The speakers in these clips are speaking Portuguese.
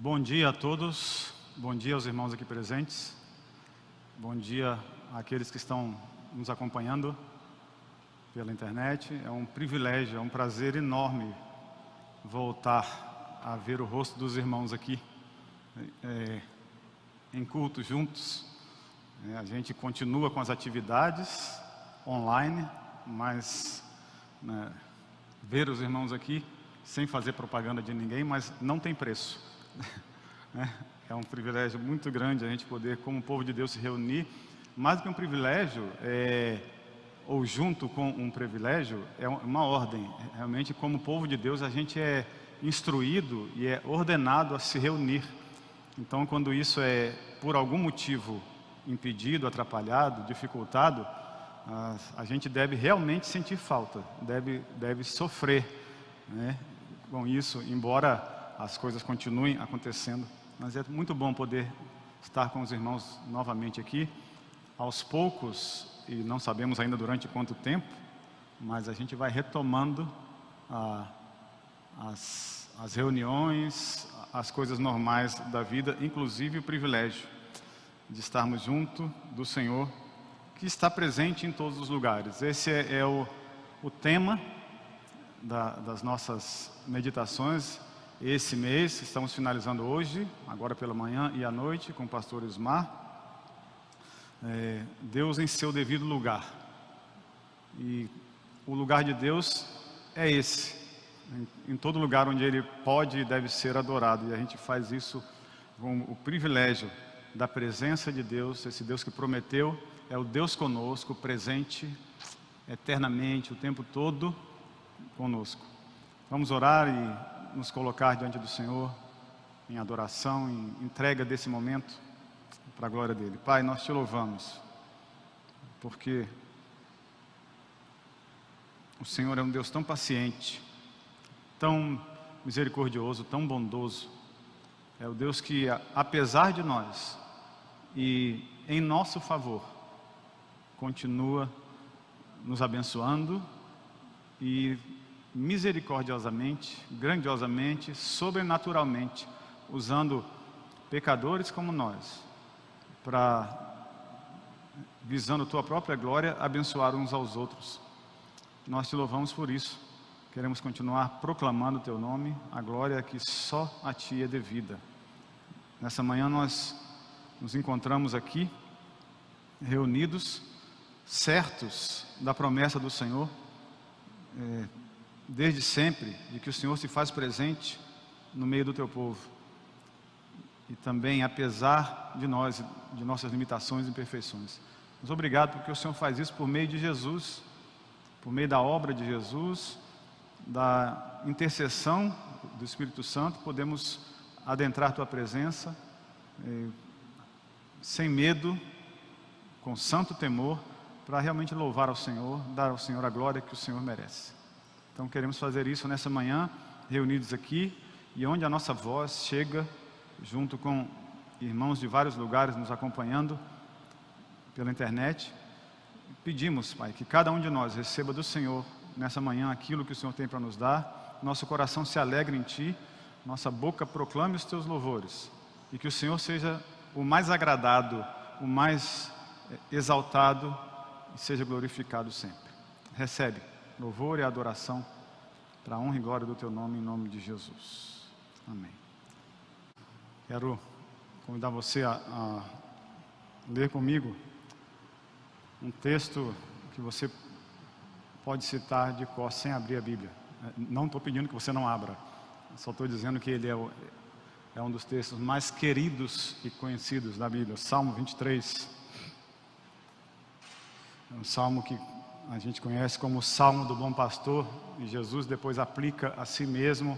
Bom dia a todos, bom dia aos irmãos aqui presentes, bom dia àqueles que estão nos acompanhando pela internet. É um privilégio, é um prazer enorme voltar a ver o rosto dos irmãos aqui em culto juntos. A gente continua com as atividades online, mas ver os irmãos aqui sem fazer propaganda de ninguém, mas não tem preço. É um privilégio muito grande a gente poder, como povo de Deus, se reunir. Mais do que um privilégio, ou junto com um privilégio, é uma ordem. Realmente, como povo de Deus, a gente é instruído e é ordenado a se reunir. Então, quando isso é, por algum motivo, impedido, atrapalhado, dificultado, a gente deve realmente sentir falta, deve sofrer, com isso, embora as coisas continuem acontecendo. Mas é muito bom poder estar com os irmãos novamente aqui, aos poucos, e não sabemos ainda durante quanto tempo, mas a gente vai retomando as reuniões, as coisas normais da vida, inclusive o privilégio de estarmos junto do Senhor, que está presente em todos os lugares. Esse é o tema das nossas meditações. Esse mês, estamos finalizando hoje, agora pela manhã e à noite, com o pastor Ismar. Deus em seu devido lugar. E o lugar de Deus é esse, em todo lugar onde Ele pode e deve ser adorado. E a gente faz isso com o privilégio da presença de Deus. Esse Deus que prometeu é o Deus conosco, presente eternamente, o tempo todo conosco. Vamos orar e nos colocar diante do Senhor em adoração, em entrega desse momento para a glória dele. Pai, nós te louvamos, porque o Senhor é um Deus tão paciente, tão misericordioso, tão bondoso. É o Deus que, apesar de nós e em nosso favor, continua nos abençoando e misericordiosamente, grandiosamente, sobrenaturalmente, usando pecadores como nós, visando tua própria glória, abençoar uns aos outros. Nós te louvamos por isso. Queremos continuar proclamando o teu nome, a glória que só a ti é devida. Nessa manhã nós nos encontramos aqui, reunidos, certos da promessa do Senhor, desde sempre, de que o Senhor se faz presente no meio do teu povo. E também, apesar de nós, de nossas limitações e imperfeições. Mas obrigado porque o Senhor faz isso por meio de Jesus, por meio da obra de Jesus, da intercessão do Espírito Santo, podemos adentrar tua presença, sem medo, com santo temor, para realmente louvar ao Senhor, dar ao Senhor a glória que o Senhor merece. Então queremos fazer isso nessa manhã, reunidos aqui, e onde a nossa voz chega, junto com irmãos de vários lugares nos acompanhando pela internet. Pedimos, Pai, que cada um de nós receba do Senhor, nessa manhã, aquilo que o Senhor tem para nos dar, nosso coração se alegre em Ti, nossa boca proclame os Teus louvores, e que o Senhor seja o mais agradado, o mais exaltado, e seja glorificado sempre. Recebe louvor e adoração para a honra e glória do teu nome, em nome de Jesus. Amém. Quero convidar você a ler comigo um texto que você pode citar de cor sem abrir a Bíblia. Não estou pedindo que você não abra, só estou dizendo que ele é um dos textos mais queridos e conhecidos da Bíblia. Salmo 23. É um salmo que a gente conhece como o Salmo do Bom Pastor, e Jesus depois aplica a si mesmo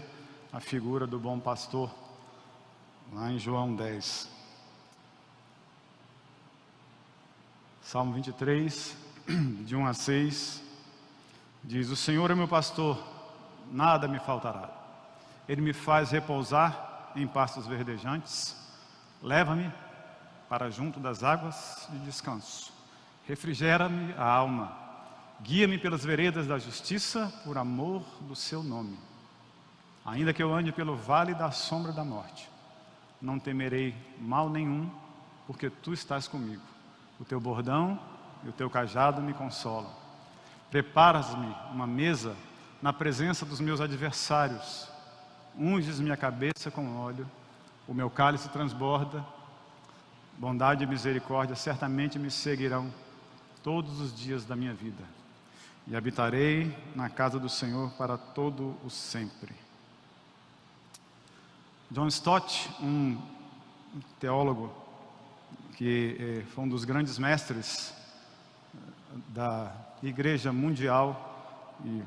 a figura do bom pastor, lá em João 10. Salmo 23, de 1 a 6, diz: O Senhor é meu pastor, nada me faltará. Ele me faz repousar em pastos verdejantes, leva-me para junto das águas de descanso, refrigera-me a alma. Guia-me pelas veredas da justiça, por amor do seu nome. Ainda que eu ande pelo vale da sombra da morte, não temerei mal nenhum, porque tu estás comigo. O teu bordão e o teu cajado me consolam. Preparas-me uma mesa na presença dos meus adversários. Unges minha cabeça com óleo, o meu cálice transborda. Bondade e misericórdia certamente me seguirão todos os dias da minha vida. E habitarei na casa do Senhor para todo o sempre. John Stott, um teólogo que foi um dos grandes mestres da Igreja Mundial e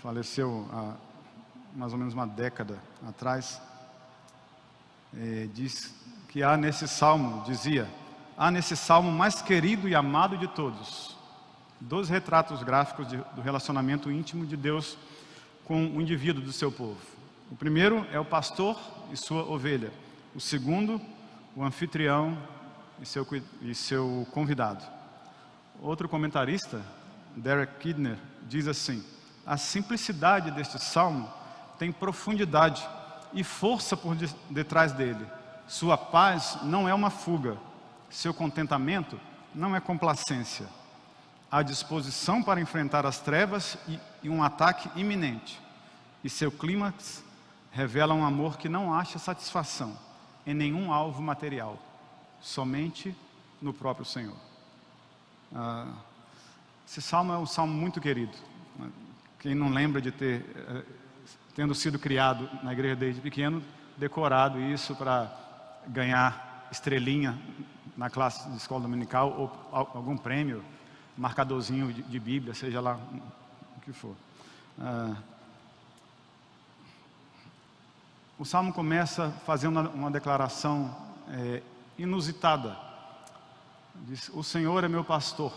faleceu há mais ou menos uma década atrás, diz que há nesse salmo mais querido e amado de todos, 2 retratos gráficos do relacionamento íntimo de Deus com o indivíduo do seu povo. O primeiro é o pastor e sua ovelha. O segundo, o anfitrião e seu convidado. Outro comentarista, Derek Kidner, diz assim: a simplicidade deste salmo tem profundidade e força por detrás dele. Sua paz não é uma fuga, seu contentamento não é complacência. Há disposição para enfrentar as trevas e um ataque iminente. E seu clímax revela um amor que não acha satisfação em nenhum alvo material, somente no próprio Senhor. Esse salmo é um salmo muito querido. Quem não lembra de tendo sido criado na igreja desde pequeno, decorado isso para ganhar estrelinha na classe de escola dominical ou algum prêmio, marcadorzinho de Bíblia, seja lá o que for. O salmo começa fazendo uma declaração inusitada. Diz: o Senhor é meu pastor.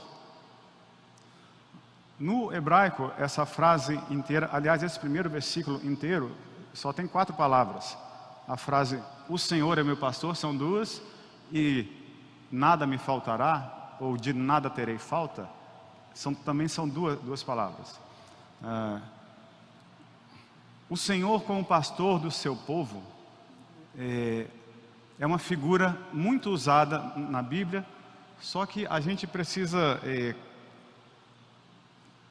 No hebraico, essa frase inteira, aliás, esse primeiro versículo inteiro, só tem 4 palavras. A frase, o Senhor é meu pastor, são 2, e nada me faltará, ou de nada terei falta, também são duas palavras. O Senhor como pastor do seu povo é uma figura muito usada na Bíblia, só que a gente precisa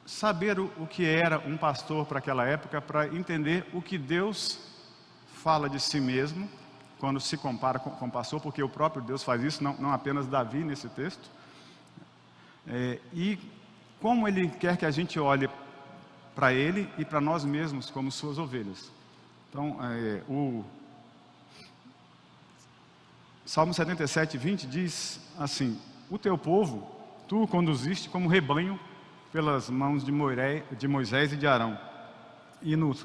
saber o que era um pastor para aquela época, para entender o que Deus fala de si mesmo, quando se compara com o pastor, porque o próprio Deus faz isso, não apenas Davi nesse texto, e como Ele quer que a gente olhe para Ele e para nós mesmos como suas ovelhas. Então, o Salmo 77, 20 diz assim: o teu povo, tu o conduziste como rebanho pelas mãos de Moisés e de Arão. E no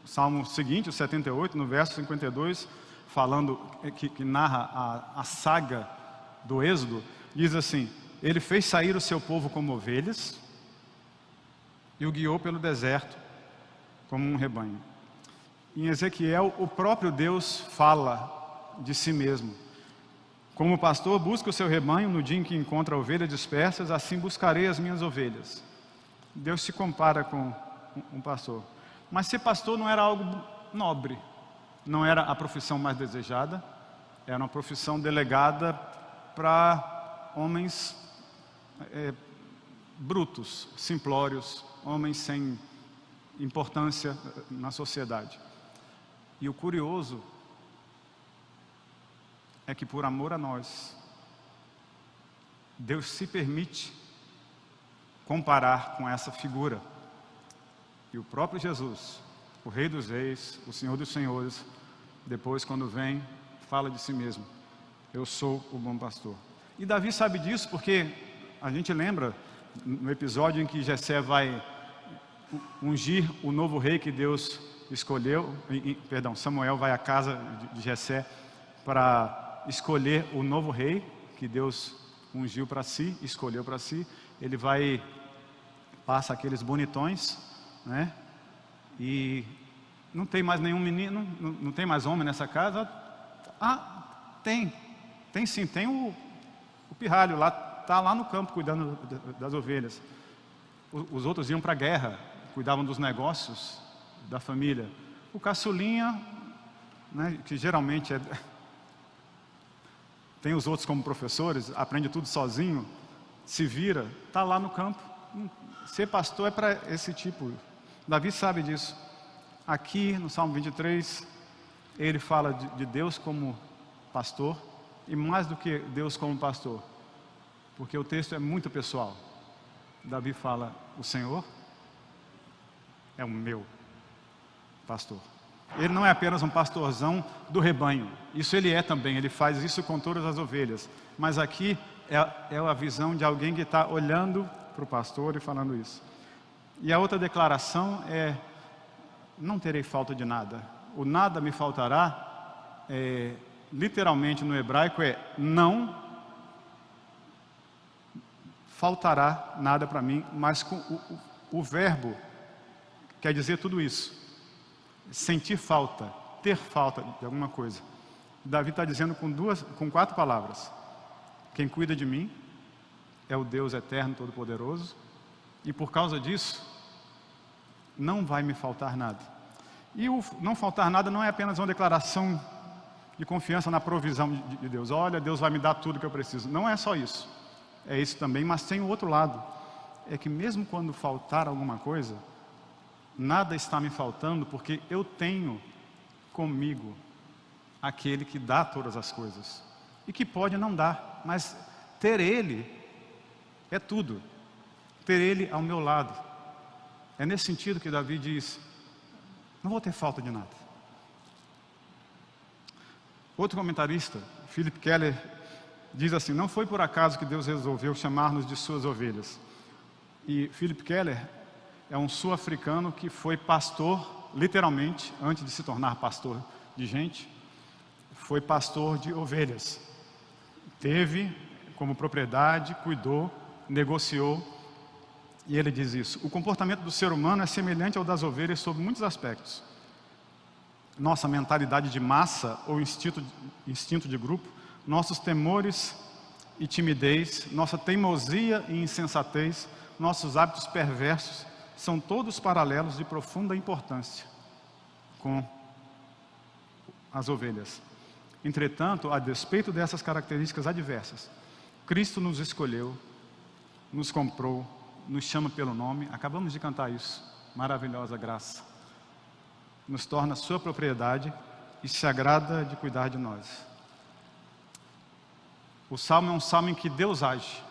Salmo seguinte, o 78, no verso 52, falando, que narra a saga do Êxodo, diz assim: ele fez sair o seu povo como ovelhas e o guiou pelo deserto como um rebanho. Em Ezequiel, o próprio Deus fala de si mesmo: como o pastor busca o seu rebanho no dia em que encontra ovelhas dispersas, assim buscarei as minhas ovelhas. Deus se compara com um pastor. Mas ser pastor não era algo nobre, não era a profissão mais desejada, era uma profissão delegada para homens brutos, simplórios, homens sem importância na sociedade. E o curioso é que, por amor a nós, Deus se permite comparar com essa figura. E o próprio Jesus, o Rei dos Reis, o Senhor dos Senhores, depois, quando vem, fala de si mesmo: eu sou o bom pastor. E Davi sabe disso porque a gente lembra no episódio em que Jessé vai ungir o novo rei que Deus escolheu, Samuel vai à casa de Jessé para escolher o novo rei que Deus ungiu para si, escolheu para si. Ele passa aqueles bonitões, né? E não tem mais nenhum menino, não tem mais homem nessa casa. Tem sim, tem o pirralho lá, está lá no campo cuidando das ovelhas. Os outros iam para a guerra, cuidavam dos negócios da família. O caçulinha, né, que geralmente tem os outros como professores, aprende tudo sozinho, se vira, está lá no campo. Ser pastor é para esse tipo. Davi sabe disso. Aqui no Salmo 23, ele fala de Deus como pastor, e mais do que Deus como pastor, porque o texto é muito pessoal. Davi fala: o Senhor é o meu pastor. Ele não é apenas um pastorzão do rebanho, isso ele é também, ele faz isso com todas as ovelhas, mas aqui é a visão de alguém que está olhando para o pastor e falando isso. E a outra declaração é: não terei falta de nada. O nada me faltará, literalmente no hebraico não faltará nada para mim, mas com o verbo quer dizer tudo isso. Sentir falta, ter falta de alguma coisa. Davi está dizendo com 4 palavras: quem cuida de mim é o Deus eterno, todo-poderoso, e por causa disso não vai me faltar nada. E o não faltar nada não é apenas uma declaração de confiança na provisão de Deus. Olha, Deus vai me dar tudo que eu preciso. Não é só isso, é isso também, mas tem o outro lado, é que mesmo quando faltar alguma coisa, nada está me faltando, porque eu tenho comigo aquele que dá todas as coisas, e que pode não dar, mas ter Ele é tudo. Ter Ele ao meu lado. É nesse sentido que Davi diz: não vou ter falta de nada. Outro comentarista, Philip Keller, diz assim: não foi por acaso que Deus resolveu chamar-nos de suas ovelhas. E Philip Keller é um sul-africano que foi pastor, literalmente, antes de se tornar pastor de gente, foi pastor de ovelhas. Teve como propriedade, cuidou, negociou, e ele diz isso: o comportamento do ser humano é semelhante ao das ovelhas sob muitos aspectos. Nossa mentalidade de massa ou instinto de grupo, nossos temores e timidez, nossa teimosia e insensatez, nossos hábitos perversos, são todos paralelos de profunda importância com as ovelhas. Entretanto, a despeito dessas características adversas, Cristo nos escolheu, nos comprou, nos chama pelo nome. Acabamos de cantar isso, maravilhosa graça. Nos torna sua propriedade e se agrada de cuidar de nós. O Salmo é um salmo em que Deus age.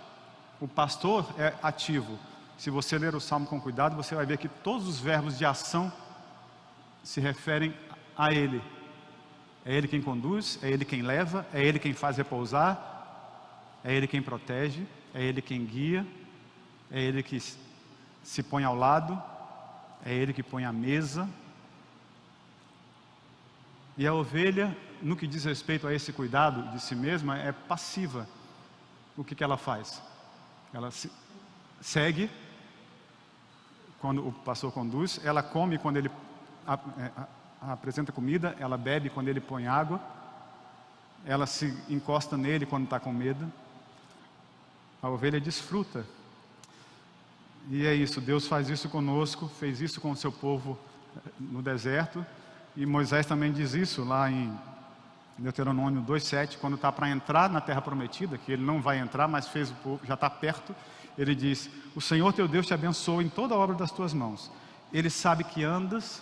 O pastor é ativo. Se você ler o Salmo com cuidado, você vai ver que todos os verbos de ação se referem a Ele. É Ele quem conduz, é Ele quem leva, é Ele quem faz repousar, é Ele quem protege, é Ele quem guia, é Ele que se põe ao lado, é Ele que põe a mesa. E a ovelha, no que diz respeito a esse cuidado de si mesma, é passiva. O que ela faz? Ela se segue quando o pastor conduz, ela come quando ele apresenta comida, ela bebe quando ele põe água, ela se encosta nele quando está com medo. A ovelha desfruta. E é isso, Deus faz isso conosco, fez isso com o seu povo no deserto, e Moisés também diz isso lá em Deuteronômio 2:7, quando está para entrar na terra prometida, que ele não vai entrar, mas fez o povo, já está perto. Ele diz: o Senhor teu Deus te abençoa em toda a obra das tuas mãos. Ele sabe que andas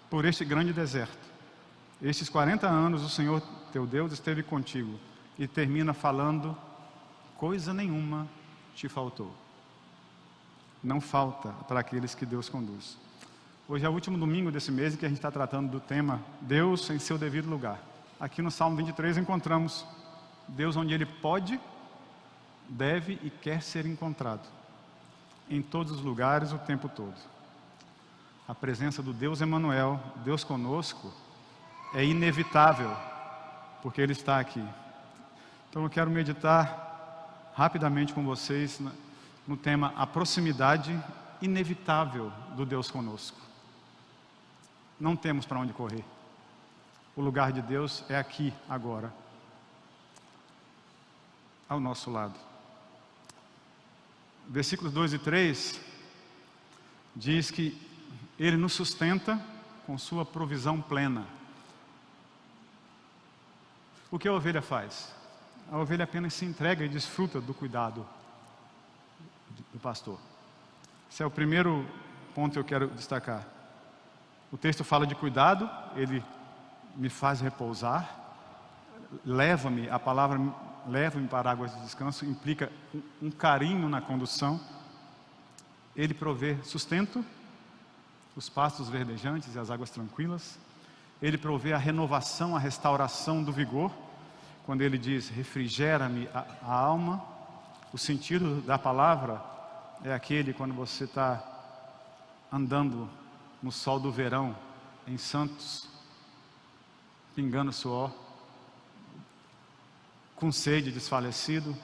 por este grande deserto. Estes 40 anos o Senhor teu Deus esteve contigo. E termina falando: coisa nenhuma te faltou. Não falta para aqueles que Deus conduz. Hoje é o último domingo desse mês em que a gente está tratando do tema Deus em seu devido lugar. Aqui no Salmo 23 encontramos Deus onde Ele pode, deve e quer ser encontrado. Em todos os lugares, o tempo todo. A presença do Deus Emanuel, Deus conosco, é inevitável, porque Ele está aqui. Então eu quero meditar rapidamente com vocês no tema a proximidade inevitável do Deus conosco. Não temos para onde correr. O lugar de Deus é aqui, agora, ao nosso lado. Versículos 2 e 3 diz que Ele nos sustenta com sua provisão plena. O que a ovelha faz? a ovelha apenas se entrega e desfruta do cuidado do pastor. Esse é o primeiro ponto que eu quero destacar. O texto fala de cuidado, ele me faz repousar, leva-me, a palavra leva-me para águas de descanso, implica um carinho na condução. Ele provê sustento, os pastos verdejantes e as águas tranquilas. Ele provê a renovação, a restauração do vigor. Quando ele diz, refrigera-me a alma, o sentido da palavra é aquele quando você está andando no sol do verão, em Santos, pingando suor, com sede, desfalecido,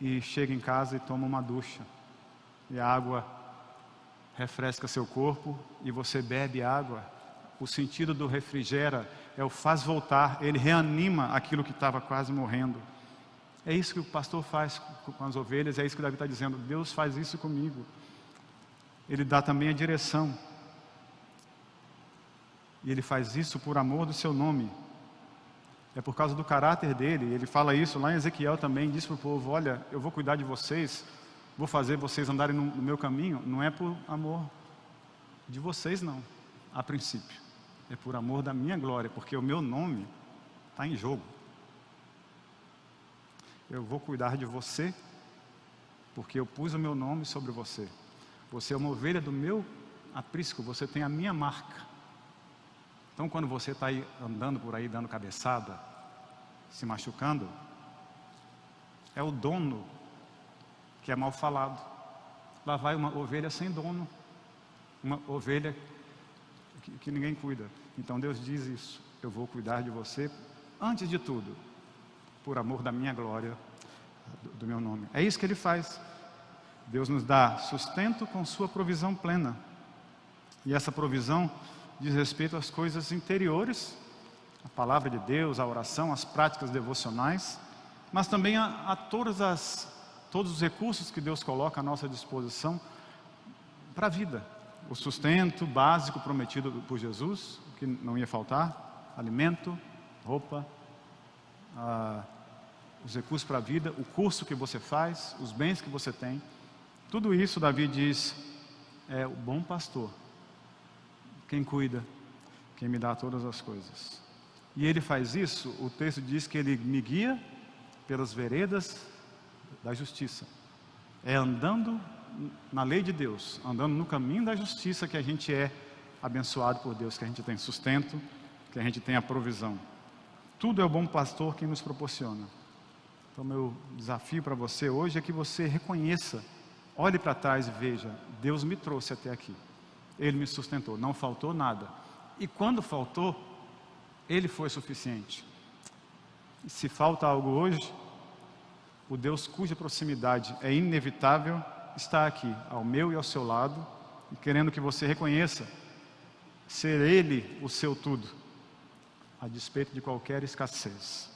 e chega em casa e toma uma ducha, e a água refresca seu corpo, e você bebe água. O sentido do refrigera é o faz voltar, ele reanima aquilo que estava quase morrendo. É isso que o pastor faz com as ovelhas, é isso que Davi está dizendo, Deus faz isso comigo. Ele dá também a direção, e ele faz isso por amor do seu nome. É por causa do caráter dele. Ele fala isso lá em Ezequiel também, diz para o povo, olha, eu vou cuidar de vocês, vou fazer vocês andarem no meu caminho, não é por amor de vocês não, a princípio, é por amor da minha glória, porque o meu nome está em jogo. Eu vou cuidar de você, porque eu pus o meu nome sobre você. Você é uma ovelha do meu aprisco, você tem a minha marca. Então quando você está aí andando por aí, dando cabeçada, se machucando, é o dono que é mal falado. Lá vai uma ovelha sem dono, uma ovelha que ninguém cuida. Então Deus diz isso, eu vou cuidar de você, antes de tudo, por amor da minha glória, do meu nome. É isso que Ele faz. Deus nos dá sustento com sua provisão plena. E essa provisão diz respeito às coisas interiores, a palavra de Deus, a oração, as práticas devocionais, mas também a todos os recursos que Deus coloca à nossa disposição para a vida. O sustento básico prometido por Jesus, que não ia faltar, alimento, roupa, os recursos para a vida, o curso que você faz, os bens que você tem. Tudo isso, Davi diz, é o bom pastor, quem cuida, quem me dá todas as coisas. E ele faz isso, o texto diz que ele me guia pelas veredas da justiça. É andando na lei de Deus, andando no caminho da justiça que a gente é abençoado por Deus, que a gente tem sustento, que a gente tem a provisão. Tudo é o bom pastor quem nos proporciona. Então meu desafio para você hoje é que você reconheça, olhe para trás e veja, Deus me trouxe até aqui. Ele me sustentou, não faltou nada. E quando faltou, Ele foi suficiente. E se falta algo hoje, o Deus cuja proximidade é inevitável, está aqui, ao meu e ao seu lado, e querendo que você reconheça ser Ele o seu tudo, a despeito de qualquer escassez.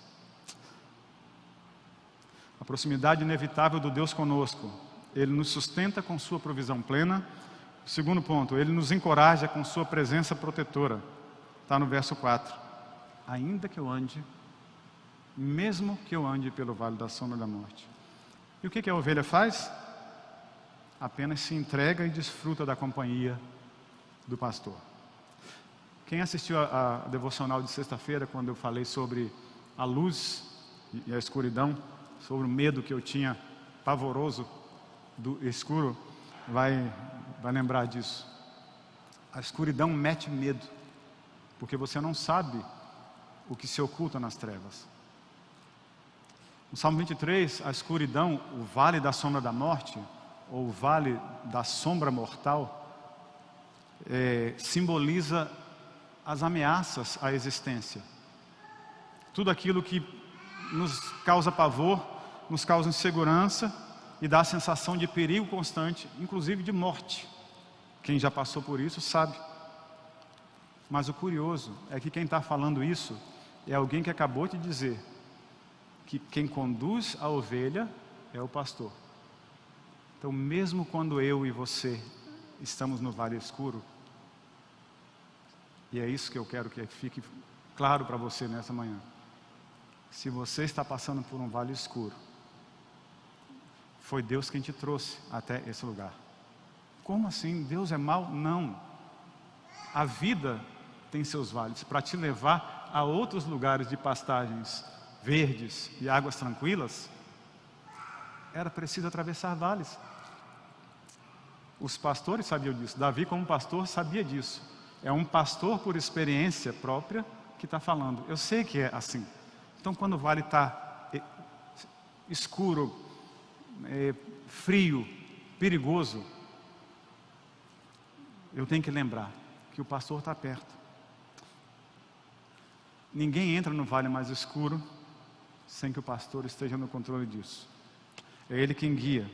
A proximidade inevitável do Deus conosco, Ele nos sustenta com sua provisão plena. Segundo ponto, Ele nos encoraja com sua presença protetora. Está no verso 4. Ainda que eu ande, mesmo que eu ande pelo vale da sombra da morte. E o que a ovelha faz? Apenas se entrega e desfruta da companhia do pastor. Quem assistiu a devocional de sexta-feira, quando eu falei sobre a luz e a escuridão, sobre o medo que eu tinha, pavoroso do escuro, vai lembrar disso. A escuridão mete medo, porque você não sabe o que se oculta nas trevas. No Salmo 23, a escuridão, o vale da sombra da morte, ou o vale da sombra mortal, simboliza as ameaças à existência. Tudo aquilo que nos causa pavor, nos causa insegurança e dá a sensação de perigo constante, inclusive de morte. Quem já passou por isso sabe. Mas o curioso é que quem está falando isso é alguém que acabou de dizer que quem conduz a ovelha é o pastor. Então, mesmo quando eu e você estamos no vale escuro, e é isso que eu quero que fique claro para você nessa manhã, Se você está passando por um vale escuro, foi Deus quem te trouxe até esse lugar. Como assim? Deus é mau? Não. A vida tem seus vales para te levar a outros lugares de pastagens verdes e águas tranquilas. Era preciso atravessar vales. Os pastores sabiam disso. Davi, como pastor, sabia disso. É um pastor por experiência própria que está falando. Eu sei que é assim. Então, quando o vale está escuro, frio, perigoso, eu tenho que lembrar que o pastor está perto. Ninguém entra no vale mais escuro sem que o pastor esteja no controle disso. É Ele quem guia.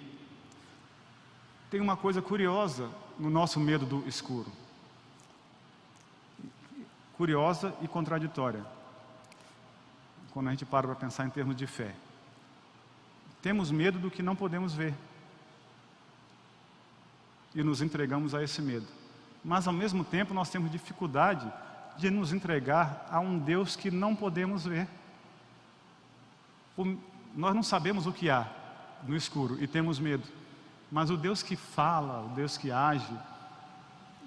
Tem uma coisa curiosa no nosso medo do escuro. Curiosa e contraditória. Quando a gente para pensar em termos de fé. Temos medo do que não podemos ver. E nos entregamos a esse medo. Mas ao mesmo tempo nós temos dificuldade de nos entregar a um Deus que não podemos ver. Nós não sabemos o que há no escuro e temos medo. Mas o Deus que fala, o Deus que age,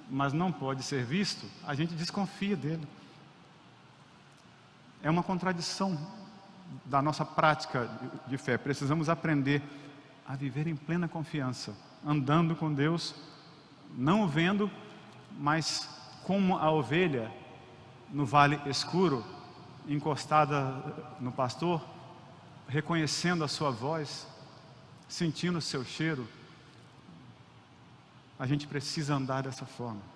mas não pode ser visto, a gente desconfia dele. É uma contradição da nossa prática de fé. Precisamos aprender a viver em plena confiança, andando com Deus, não o vendo, mas como a ovelha no vale escuro, encostada no pastor, reconhecendo a sua voz, sentindo o seu cheiro. A gente precisa andar dessa forma.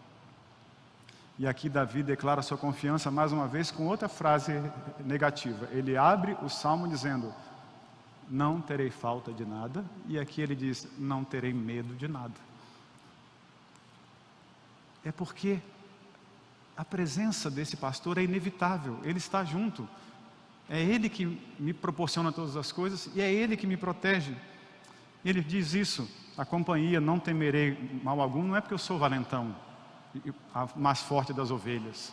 E aqui Davi declara sua confiança mais uma vez com outra frase negativa. Ele abre o salmo dizendo: não terei falta de nada. E aqui ele diz: não terei medo de nada. É porque a presença desse pastor é inevitável. Ele está junto. É Ele que me proporciona todas as coisas e é Ele que me protege. Ele diz isso: a companhia, não temerei mal algum. Não é porque eu sou valentão, a mais forte das ovelhas.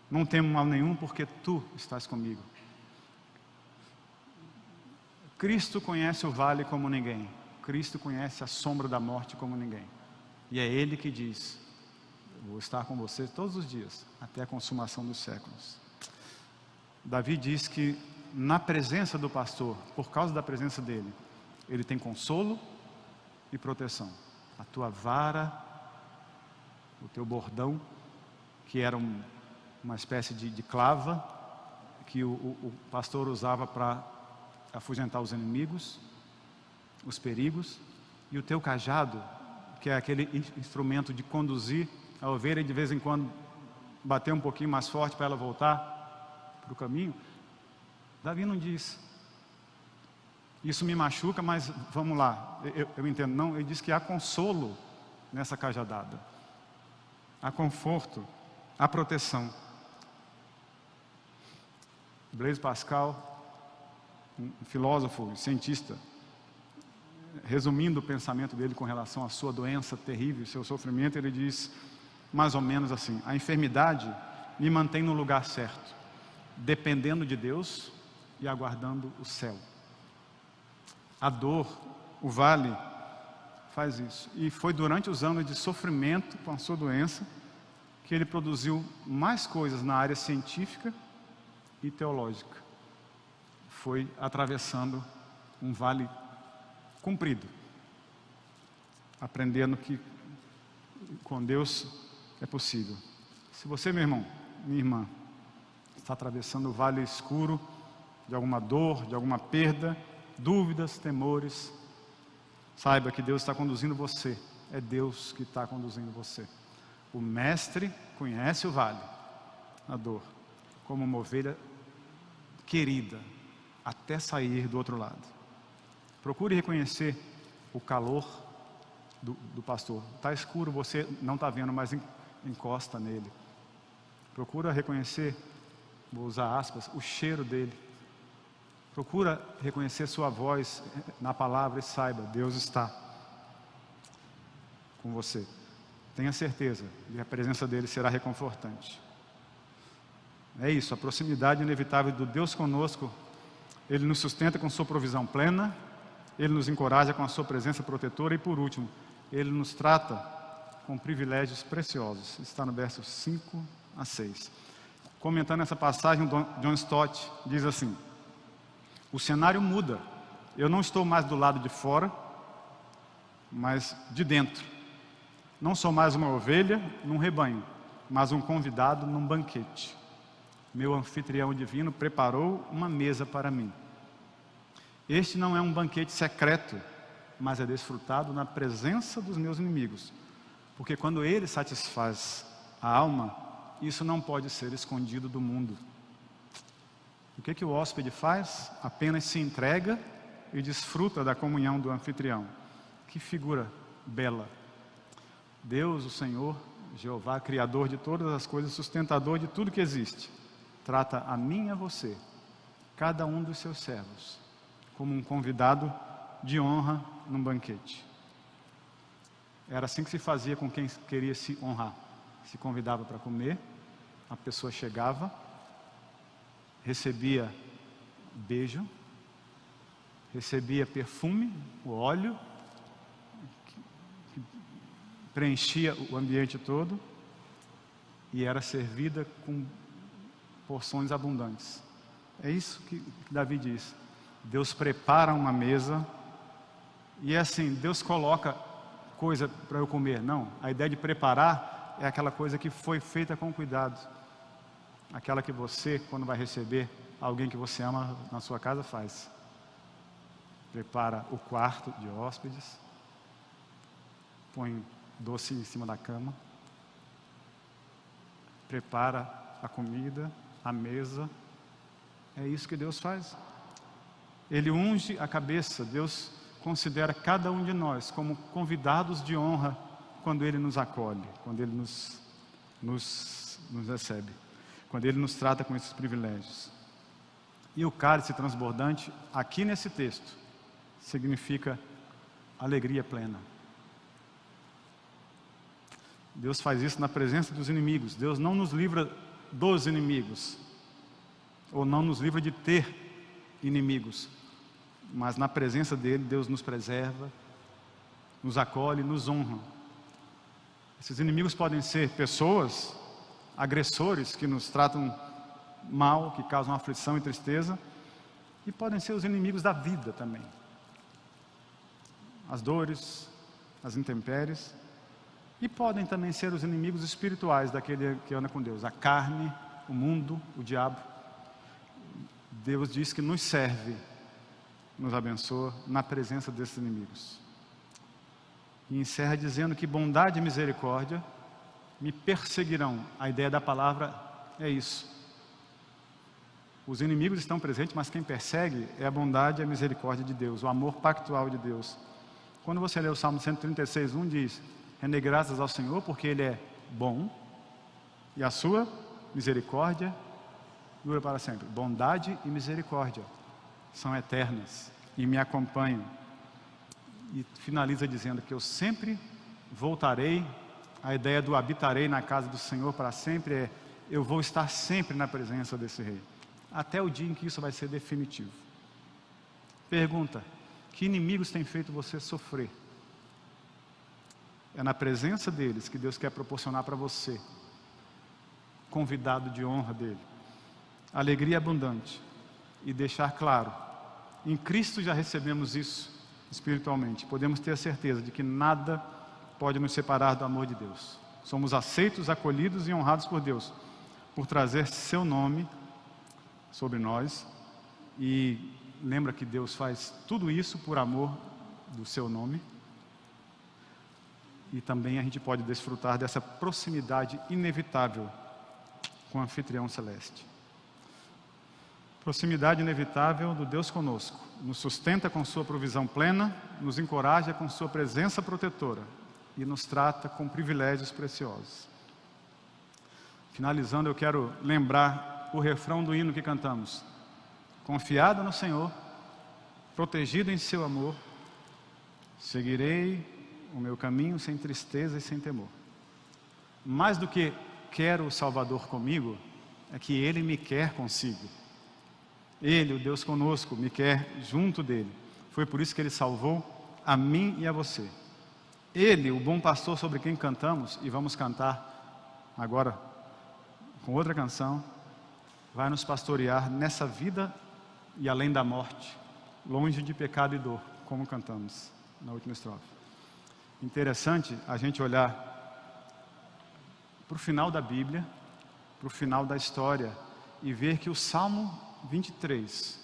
Não temo mal nenhum porque tu estás comigo. Cristo conhece o vale como ninguém. Cristo conhece a sombra da morte como ninguém. E é Ele que diz: vou estar com você todos os dias, até a consumação dos séculos. Davi diz que na presença do pastor, por causa da presença dele, ele tem consolo e proteção. A tua vara, o teu bordão, que era uma espécie de clava, que o pastor usava para afugentar os inimigos, os perigos, e o teu cajado, que é aquele instrumento de conduzir a ovelha e de vez em quando bater um pouquinho mais forte para ela voltar para o caminho. Davi não diz: isso me machuca, mas vamos lá, eu entendo. Não, ele diz que há consolo nessa cajadada, há conforto, há proteção. Blaise Pascal, um filósofo, cientista, resumindo o pensamento dele com relação à sua doença terrível, seu sofrimento, ele diz mais ou menos assim: a enfermidade me mantém no lugar certo, dependendo de Deus e aguardando o céu. A dor, o vale, faz isso. E foi durante os anos de sofrimento com a sua doença que ele produziu mais coisas na área científica e teológica. Foi atravessando um vale comprido, aprendendo que com Deus é possível. Se você, meu irmão, minha irmã, está atravessando o vale escuro de alguma dor, de alguma perda, dúvidas, temores, saiba que Deus está conduzindo você. É Deus que está conduzindo você. O mestre conhece o vale, a dor, como uma ovelha querida, até sair do outro lado. Procure reconhecer o calor do pastor. Está escuro, você não está vendo, mas encosta nele. Procura reconhecer, vou usar aspas, o cheiro dele. Procura reconhecer sua voz na palavra e saiba: Deus está com você. Tenha certeza, e a presença dele será reconfortante. É isso, a proximidade inevitável do Deus conosco. Ele nos sustenta com sua provisão plena, Ele nos encoraja com a sua presença protetora e, por último, Ele nos trata com privilégios preciosos. Está no versos 5 a 6. Comentando essa passagem, John Stott diz assim: o cenário muda. Eu não estou mais do lado de fora, mas de dentro. Não sou mais uma ovelha num rebanho, mas um convidado num banquete. Meu anfitrião divino preparou uma mesa para mim. Este não é um banquete secreto, mas é desfrutado na presença dos meus inimigos. Porque quando Ele satisfaz a alma, isso não pode ser escondido do mundo. O que o hóspede faz? Apenas se entrega e desfruta da comunhão do anfitrião. Que figura bela! Deus, o Senhor, Jeová, Criador de todas as coisas, sustentador de tudo que existe, trata a mim e a você, cada um dos seus servos, como um convidado de honra num banquete. Era assim que se fazia com quem queria se honrar. Se convidava para comer, a pessoa chegava, recebia beijo, recebia perfume, o óleo, que preenchia o ambiente todo, e era servida com porções abundantes. É isso que Davi diz. Deus prepara uma mesa, e é assim, Deus coloca coisa para eu comer. Não, a ideia de preparar é aquela coisa que foi feita com cuidado. Aquela que você, quando vai receber alguém que você ama na sua casa, faz. Prepara o quarto de hóspedes, põe doce em cima da cama, prepara a comida, a mesa. É isso que Deus faz. Ele unge a cabeça. Deus considera cada um de nós como convidados de honra quando Ele nos acolhe, quando Ele nos recebe, quando Ele nos trata com esses privilégios. E o cálice transbordante, aqui nesse texto, significa alegria plena. Deus faz isso na presença dos inimigos. Deus não nos livra dos inimigos, ou não nos livra de ter inimigos, mas na presença dele, Deus nos preserva, nos acolhe, nos honra. Esses inimigos podem ser pessoas, agressores que nos tratam mal, que causam aflição e tristeza, e podem ser os inimigos da vida também. As dores, as intempéries, e podem também ser os inimigos espirituais daquele que anda com Deus, a carne, o mundo, o diabo. Deus diz que nos serve, nos abençoa na presença desses inimigos. E encerra dizendo que bondade e misericórdia me perseguirão. A ideia da palavra é isso. Os inimigos estão presentes, mas quem persegue é a bondade e a misericórdia de Deus, o amor pactual de Deus. Quando você lê o Salmo 136:1, diz: render graças ao Senhor porque Ele é bom e a sua misericórdia dura para sempre. Bondade e misericórdia são eternas e me acompanham. E finaliza dizendo que eu sempre voltarei. A ideia do habitarei na casa do Senhor para sempre é: eu vou estar sempre na presença desse Rei, até o dia em que isso vai ser definitivo. Pergunta: que inimigos têm feito você sofrer? É na presença deles que Deus quer proporcionar para você, convidado de honra dele, alegria abundante, e deixar claro: em Cristo já recebemos isso espiritualmente. Podemos ter a certeza de que nada pode nos separar do amor de Deus. Somos aceitos, acolhidos e honrados por Deus, por trazer seu nome sobre nós. E lembra que Deus faz tudo isso por amor do seu nome. E também a gente pode desfrutar dessa proximidade inevitável com o anfitrião celeste. Proximidade inevitável do Deus conosco. Nos sustenta com sua provisão plena, nos encoraja com sua presença protetora e nos trata com privilégios preciosos. Finalizando, eu quero lembrar o refrão do hino que cantamos: confiado no Senhor, protegido em seu amor, seguirei o meu caminho sem tristeza e sem temor. Mais do que quero o Salvador comigo, é que Ele me quer consigo. Ele, o Deus conosco, me quer junto dele. Foi por isso que Ele salvou a mim e a você. Ele, o bom pastor sobre quem cantamos, e vamos cantar agora com outra canção, vai nos pastorear nessa vida e além da morte, longe de pecado e dor, como cantamos na última estrofe. Interessante a gente olhar para o final da Bíblia, para o final da história, e ver que o Salmo 23,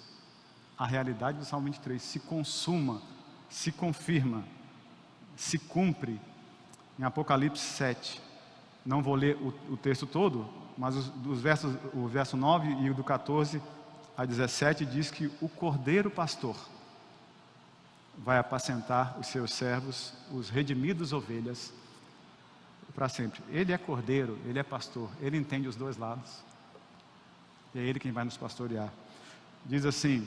a realidade do Salmo 23 se consuma, se confirma, se cumpre em Apocalipse 7. Não vou ler o texto todo, mas o verso 9 e o do 14 a 17 diz que o Cordeiro Pastor vai apacentar os seus servos, os redimidos ovelhas, para sempre. Ele é Cordeiro, Ele é Pastor, Ele entende os dois lados. E é Ele quem vai nos pastorear. Diz assim: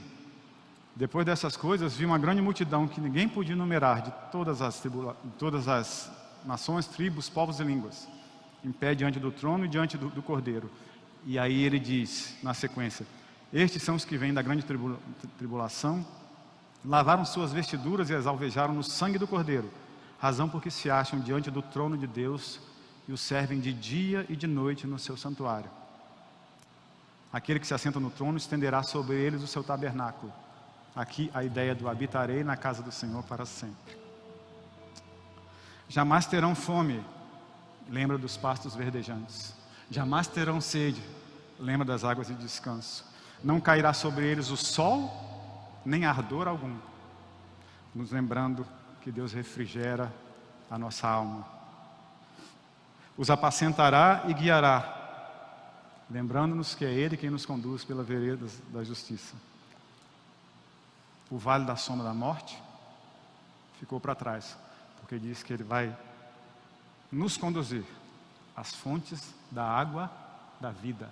depois dessas coisas, vi uma grande multidão que ninguém podia numerar, de todas as nações, tribos, povos e línguas, em pé diante do trono e diante do Cordeiro. E aí ele diz, na sequência: estes são os que vêm da grande tribulação, lavaram suas vestiduras e as alvejaram no sangue do Cordeiro, razão porque se acham diante do trono de Deus e o servem de dia e de noite no seu santuário. Aquele que se assenta no trono estenderá sobre eles o seu tabernáculo. Aqui a ideia do habitarei na casa do Senhor para sempre. Jamais terão fome, lembra dos pastos verdejantes. Jamais terão sede, lembra das águas de descanso. Não cairá sobre eles o sol, nem ardor algum, nos lembrando que Deus refrigera a nossa alma. Os apacentará e guiará, lembrando-nos que é Ele quem nos conduz pela vereda da justiça. O vale da sombra da morte ficou para trás, porque diz que Ele vai nos conduzir às fontes da água da vida.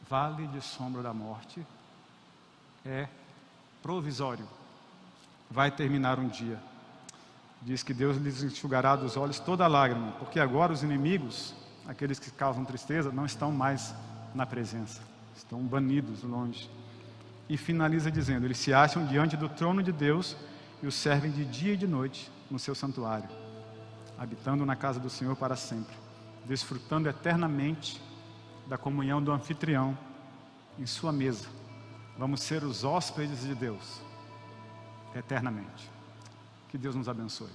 Vale de sombra da morte é provisório, vai terminar um dia. Diz que Deus lhes enxugará dos olhos toda lágrima, porque agora os inimigos, aqueles que causam tristeza, não estão mais na presença, estão banidos longe. E finaliza dizendo: eles se acham diante do trono de Deus e o servem de dia e de noite no seu santuário, habitando na casa do Senhor para sempre, desfrutando eternamente da comunhão do anfitrião em sua mesa. Vamos ser os hóspedes de Deus eternamente. Que Deus nos abençoe.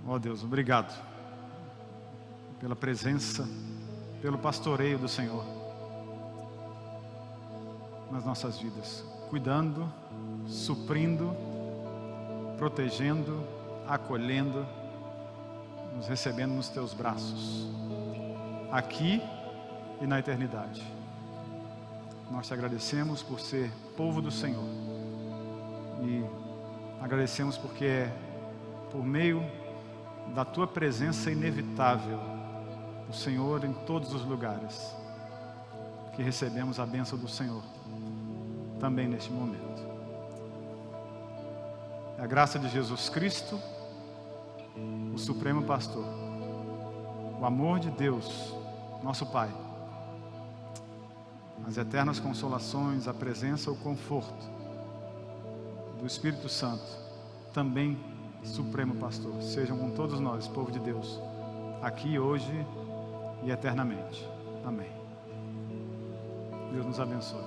Ó Deus, obrigado pela presença, pelo pastoreio do Senhor nas nossas vidas, cuidando, suprindo, protegendo, acolhendo, nos recebendo nos teus braços, aqui e na eternidade. Nós te agradecemos por ser povo do Senhor e agradecemos porque é por meio da tua presença inevitável, o Senhor em todos os lugares, que recebemos a bênção do Senhor também neste momento. É a graça de Jesus Cristo, o Supremo Pastor, o amor de Deus, nosso Pai, as eternas consolações, a presença, o conforto do Espírito Santo, também Supremo Pastor, sejam com todos nós, povo de Deus, aqui, hoje e eternamente. Amém. Deus nos abençoe.